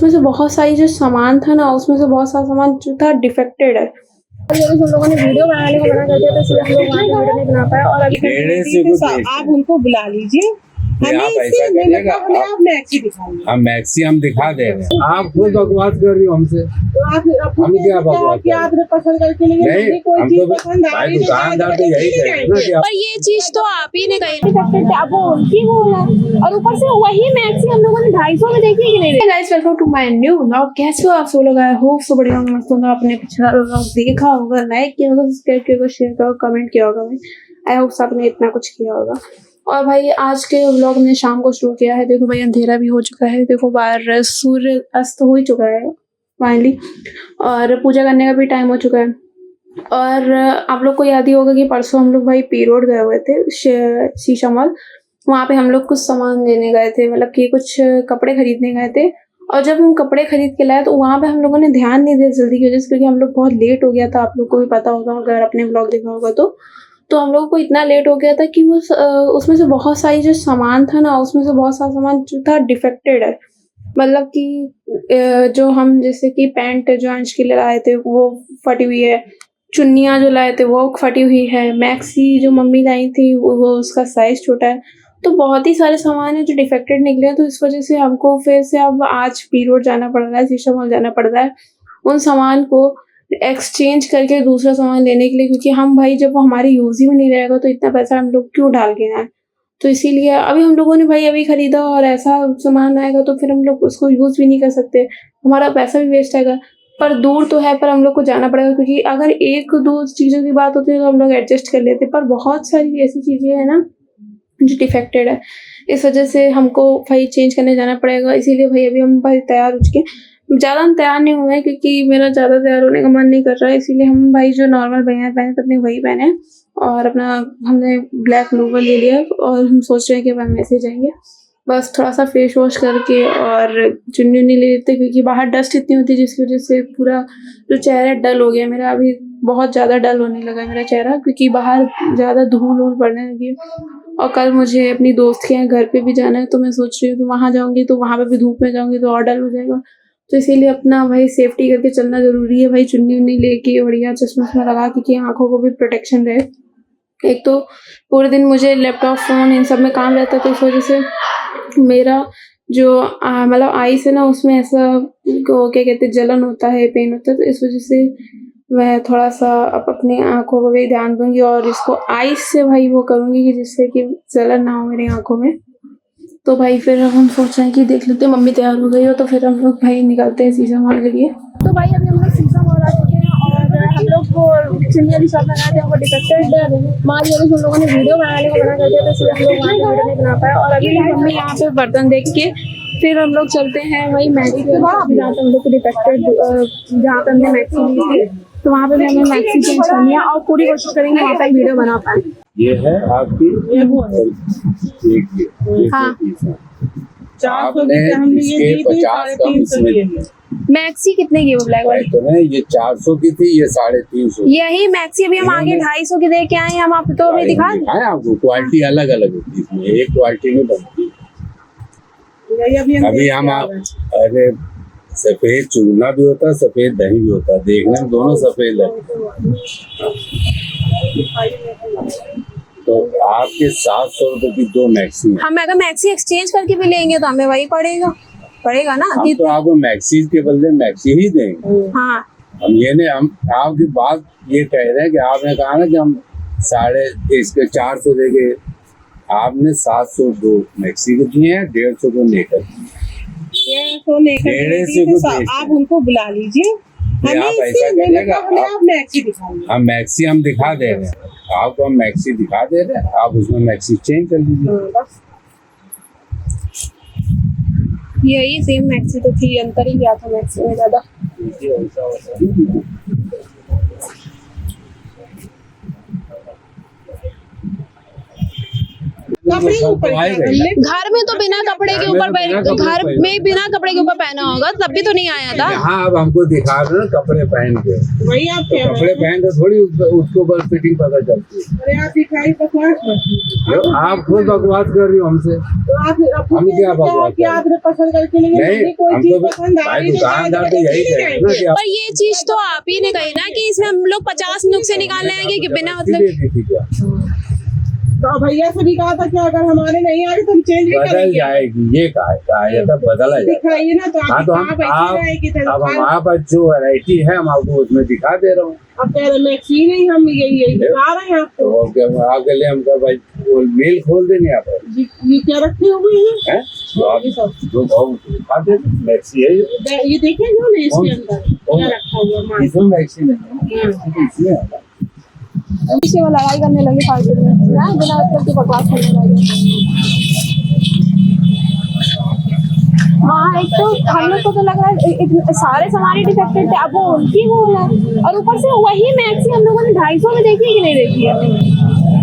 उसमें से बहुत सारी जो सामान था ना, उसमें से बहुत सारा सामान जो था डिफेक्टेड है। हम लोगों ने वीडियो बनाने को मना कर दिया, तो इसलिए हम लोग वहाँ वीडियो नहीं बना पाए। और अभी आप उनको बुला लीजिए, आप ऐसा करिएगा, आप मैक्सी दिखाइए। हम मैक्सी हम दिखा दे रहे हैं। आप खुद बकवास कर रही हो हमसे। हम क्या बकवास कि आपने पसंद करके नहीं, कोई हम चीज तो पसंद आ रही है दुकानदार तो यही कह रहे हैं ना कि आप पर ये चीज तो आप ही ने कही वो उनकी वो है, और ऊपर से वही मैक्सी हम लोगों ने 250 में देखी कि नहीं। Guys, welcome to my new vlog. कैसे हो आप सब लोग? आई होप सो बढ़िया होंगे, मस्त होंगे। आपने पिछला व्लॉग देखा होगा, लाइक किया होगा, सब्सक्राइब किया होगा, शेयर किया होगा, कमेंट किया होगा। आई होप आपने इतना कुछ किया होगा। और भाई आज के व्लॉग ने शाम को शुरू किया है। देखो भाई, अंधेरा भी हो चुका है। देखो बाहर सूर्य अस्त हो ही चुका है फाइनली, और पूजा करने का भी टाइम हो चुका है। और आप लोग को याद ही होगा कि परसों हम लोग भाई पी रोड गए हुए थे, शीशा मॉल। वहाँ पे हम लोग कुछ सामान लेने गए थे, मतलब कि कुछ कपड़े खरीदने गए थे। और जब हम कपड़े खरीद के लाए तो वहाँ पे हम लोगों ने ध्यान नहीं दिया जल्दी की वजह से, क्योंकि हम लोग बहुत लेट हो गया था। आप लोग को भी पता होगा अगर आपने व्लॉग देखा होगा तो हम लोगों को इतना लेट हो गया था कि वो उसमें से बहुत सारी जो सामान था ना, उसमें से बहुत सारा सामान जो था डिफेक्टेड है। मतलब कि जो हम जैसे कि पैंट जो अंश के लिए लाए थे वो फटी हुई है, चुन्नियाँ जो लाए थे वो फटी हुई है, मैक्सी जो मम्मी लाई थी वो उसका साइज छोटा है। तो बहुत ही सारे सामान है जो डिफेक्टेड निकले हैं। तो इस वजह से हमको फिर से अब आज पी रोड जाना पड़ रहा है, शीशा मॉल जाना पड़ रहा है उन सामान को एक्सचेंज करके दूसरा सामान लेने के लिए, क्योंकि हम भाई जब वो हमारे यूज ही में नहीं रहेगा तो इतना पैसा हम लोग क्यों डाल के आए। तो इसीलिए अभी हम लोगों ने भाई अभी खरीदा, और ऐसा सामान आएगा तो फिर हम लोग उसको यूज भी नहीं कर सकते, हमारा पैसा भी वेस्ट आएगा। पर दूर तो है, पर हम लोग को जाना पड़ेगा, क्योंकि अगर एक दो चीज़ों की बात होती है तो हम लोग एडजस्ट कर लेते, पर बहुत सारी ऐसी चीज़ें हैं ना जो डिफेक्टेड है। इस वजह से हमको भाई चेंज करने जाना पड़ेगा। इसीलिए भाई अभी हम भाई तैयार हो चुके हैं। ज़्यादा हम तैयार नहीं हुए हैं क्योंकि मेरा ज़्यादा तैयार होने का मन नहीं कर रहा है, इसीलिए हम भाई जो नॉर्मल बनियान पहने थे अपने वही पहने, और अपना हमने ब्लैक लोवर ले लिया, और हम सोच रहे हैं कि अब हम ऐसे जाएंगे। बस थोड़ा सा फेस वॉश करके और चुन्नी उन्नी ले लेते, क्योंकि बाहर डस्ट इतनी होती है जिसकी वजह से पूरा जो चेहरा डल हो गया मेरा। अभी बहुत ज़्यादा डल होने लगा है मेरा चेहरा, क्योंकि बाहर ज़्यादा धूल वूल पड़ने लगी है। और कल मुझे अपनी दोस्त के यहाँ घर पे भी जाना है, तो मैं सोच रही हूँ कि वहाँ जाऊँगी तो वहाँ पे भी धूप में जाऊँगी तो और डल हो जाएगा। तो इसीलिए अपना भाई सेफ्टी करके चलना ज़रूरी है। भाई चुन्नी उन्नी लेके बढ़िया चश्मा वश्मा लगा के कि आँखों को भी प्रोटेक्शन रहे। एक तो पूरे दिन मुझे लैपटॉप फ़ोन इन सब में काम रहता है, तो इस वजह से मेरा जो मतलब आई से ना उसमें ऐसा क्या कहते हैं जलन होता है, पेन होता है। तो इस वजह से मैं थोड़ा सा अब अपनी आँखों को भी ध्यान दूंगी, और इसको आइस से भाई वो करूँगी कि जिससे कि जलन ना हो मेरी आँखों में। तो भाई फिर हम सोच रहे हैं कि देख लेते हैं, मम्मी तैयार हो गई हो तो फिर हम लोग भाई निकलते हैं शीशा मॉल के लिए। तो भाई अभी हम लोग शीशा मॉल आ चुके हैं, और हम लोग को चुन्नी वाली शॉप लगाए थे, हमको डिफेक्टेड माल वाली हम लोगों ने वीडियो बनाने को मना कर दिया, तो इसलिए हम लोग वहाँ वीडियो नहीं बना पाए। और अभी मम्मी यहाँ पे बर्तन देख के फिर हम लोग चलते हैं वही मैक्सी जहाँ पे हम लोग को डिफेक्टेड, जहाँ पे हमने मैक्सी ली थी, तो वहाँ पे हमें मैक्सी चेंज करनी है, और पूरी कोशिश करेंगे वहाँ पे वीडियो बना पाए। ये है आपकी हाँ, 400 आपने इसके 50 कम इसमें मैक्सी कितने की वो ब्लैक वाली? तो नहीं, ये 400 की थी, ये 350। यही मैक्सी अभी हम आगे 250 की दे के आए हैं। हम आप तो अभी दिखा दें आपको क्वालिटी अलग अलग होती है, इसमें एक क्वालिटी नहीं बनती। अभी हम आप अरे सफेद चूना भी होता है, सफेद दही भी होता है, देखने में दोनों सफेद है। तो आपके 700 रुपए की 2 मैक्सी है। हम अगर मैक्सी एक्सचेंज करके भी लेंगे तो हमें वही पड़ेगा ना। हम तो आपको मैक्सी के बदले मैक्सी ही देंगे। हाँ, हम ये नहीं, हम आपकी बात ये कह रहे हैं कि आपने कहा ना कि हम 450 देंगे, आपने 702 मैक्सी को दिए हैं, 150 को लेकर 150 को आप उनको बुला लीजिए। आप ऐसा करिएगा, आप मैक्सी दिखाइए। हम मैक्सी हम दिखा दे रहे हैं आपको, हम मैक्सी दिखा दे रहे हैं, आप उसमें मैक्सी चेंज कर लीजिए। यही सेम मैक्सी तो थी, अंतर ही क्या था मैक्सी में ज्यादा। कपड़े के ऊपर आएगा क्या ही। कर ले? घर में तो बिना कपड़े के घर में ऊपर तो बिना कपड़े घर पहना। में बिना कपड़े के ऊपर पहना होगा तब भी तो नहीं आया था। यहाँ अब हमको दिखा रहे ना कपड़े पहन के, वही आप तो कह रहे कपड़े हैं। पहन के थोड़ी उसके ऊपर फिटिंग पता चलती है। अरे आप दिखाई बकवास मत कीजिए। जो आप खुद बकवास कर रही हो हमसे। तो आप हम क्या बकवास कि करें? आपने पसंद करके नहीं नहीं, कोई चीज हमको पसंद आ भाई रही दुकानदार तो यही कह रहे हैं ना कि आप पर ये चीज तो आप ही ने कही ना कि इसमें हम लोग 50 नुक्से निकालने आएंगे कि बिना जबरदस्ती मतलब। दे दी थी क्या? तो भैया से भी कहा था कि अगर हमारे नहीं आ रही तो हम चेंज भी बदल करेंगे। जाएगी, ये कहा जाता बदला जाता। दिखाइए ना तो हाँ तो हम आप ऐसे रहेगी तो अब हमारे पास जो वैरायटी है हम आपको उसमें दिखा दे रहा हूँ। अब कह रहे मैक्सी नहीं हम यही दिखा रहे हैं तो आपको। आपके लिए हम क्या भाई वो मेल खोल देंगे यहाँ पर ये क्या रखे हुए हैं? हैं? तो आप जो भाव दिखा दे मैक्सी है ये देखें जो ना इसके अंदर क्या रखा हुआ है माल। इसमें मैक्सी नहीं है, इसमें आता है। पीछे वो लड़ाई करने लगे फालतू में ना, बिना मतलब की बकवास करने लगे। हाँ, एक तो हम लोग को तो लग रहा है सारे सामान ही डिफेक्टेड थे, अब वो उनकी वो है और ऊपर से वही मैक्सी हम लोगों ने 250 में देखी है कि नहीं देखी है।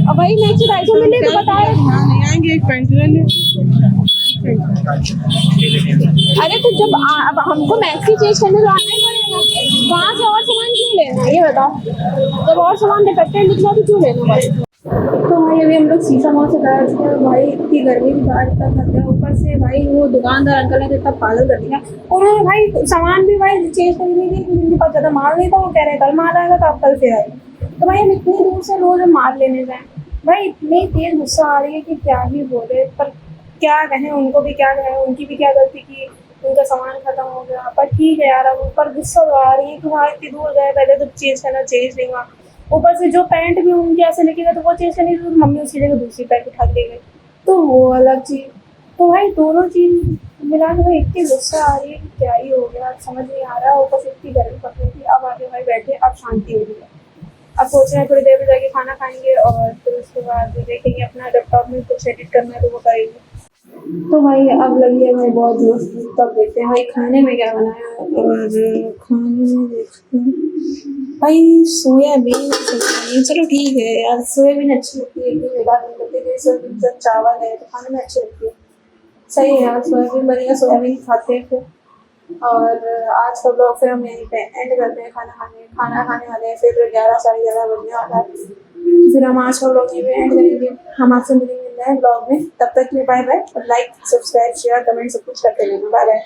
अब वही मैक्सी 250 में ले तो बता रहे। हाँ नहीं आएंगे एक पेंट ले ले। अरे तो जब अब हमको मैक्सी चेंज करने तो आना ही पड़ेगा, वहाँ से और सामान क्यों लेना है ये बताओ। जब और सामान डिफेक्टेड निकला तो क्यों लेना भाई। तो भाई अभी हम लोग शीशा मॉल से गए थे भाई, इतनी गर्मी भी बाहर इतना थक गया, ऊपर से भाई वो दुकानदार अंकल ने तो इतना पागल कर दिया। उन्होंने भाई सामान भी भाई चेंज करने की जिनके पास ज़्यादा माल नहीं था वो कह रहे कल माल आएगा तो आप कल से आएगा। तो भाई हम इतनी दूर से रोज माल लेने जाएँ, भाई इतनी तेज गुस्सा आ रही है कि क्या ही बोले। पर क्या कहें, उनको भी क्या कहें, उनकी भी क्या गलती की, उनका सामान खत्म हो गया। पर ठीक है यार, अब ऊपर गुस्सा तो आ रही है कि वहाँ इतनी दूर गए, पहले तो चेंज करना चेंज नहीं हुआ, ऊपर से जो पैंट भी उनके ऐसे लेके गए तो वो चेंज करनी थी, तो मम्मी उसकी जगह दूसरी पैंट उठा के गई तो वो अलग चीज़। तो भाई दोनों चीज़ मिला के भाई इतनी गुस्सा आ रही है कि क्या ही हो गया, समझ नहीं आ रहा। ऊपर से इतनी गर्मी पड़ रही थी, अब आके भाई बैठे, अब शांति हो गई है। अब सोच रहे हैं थोड़ी देर में जाके खाना खाएंगे और फिर उसके बाद देखेंगे अपना लैपटॉप में कुछ एडिट करना है तो वो करेंगे। तो भाई अब लगी है भाई बहुत दोस्त, तब देखते हैं भाई खाने में क्या बनाया है। और खाने में देखते हैं भाई सोयाबीन, चलो ठीक है यार, सोयाबीन अच्छी लगती है, इतनी बेकार नहीं लगती है। सोयाबीन जब चावल है तो खाने में अच्छी लगती है, सही है यार। सोयाबीन बनेगा, सोयाबीन खाते हैं फिर। और आज का ब्लॉग फिर हम यहीं पे एंड करते हैं। खाना खाने वाले हैं, फिर 11 साढ़े 11 बजने वाला है, फिर हम आज का ब्लॉग यहीं पे एंड करेंगे। हम आपसे मिलेंगे नए ब्लॉग में, तब तक के लिए बाय बाय। और लाइक सब्सक्राइब शेयर कमेंट सब कुछ करते रहना। Bye bye.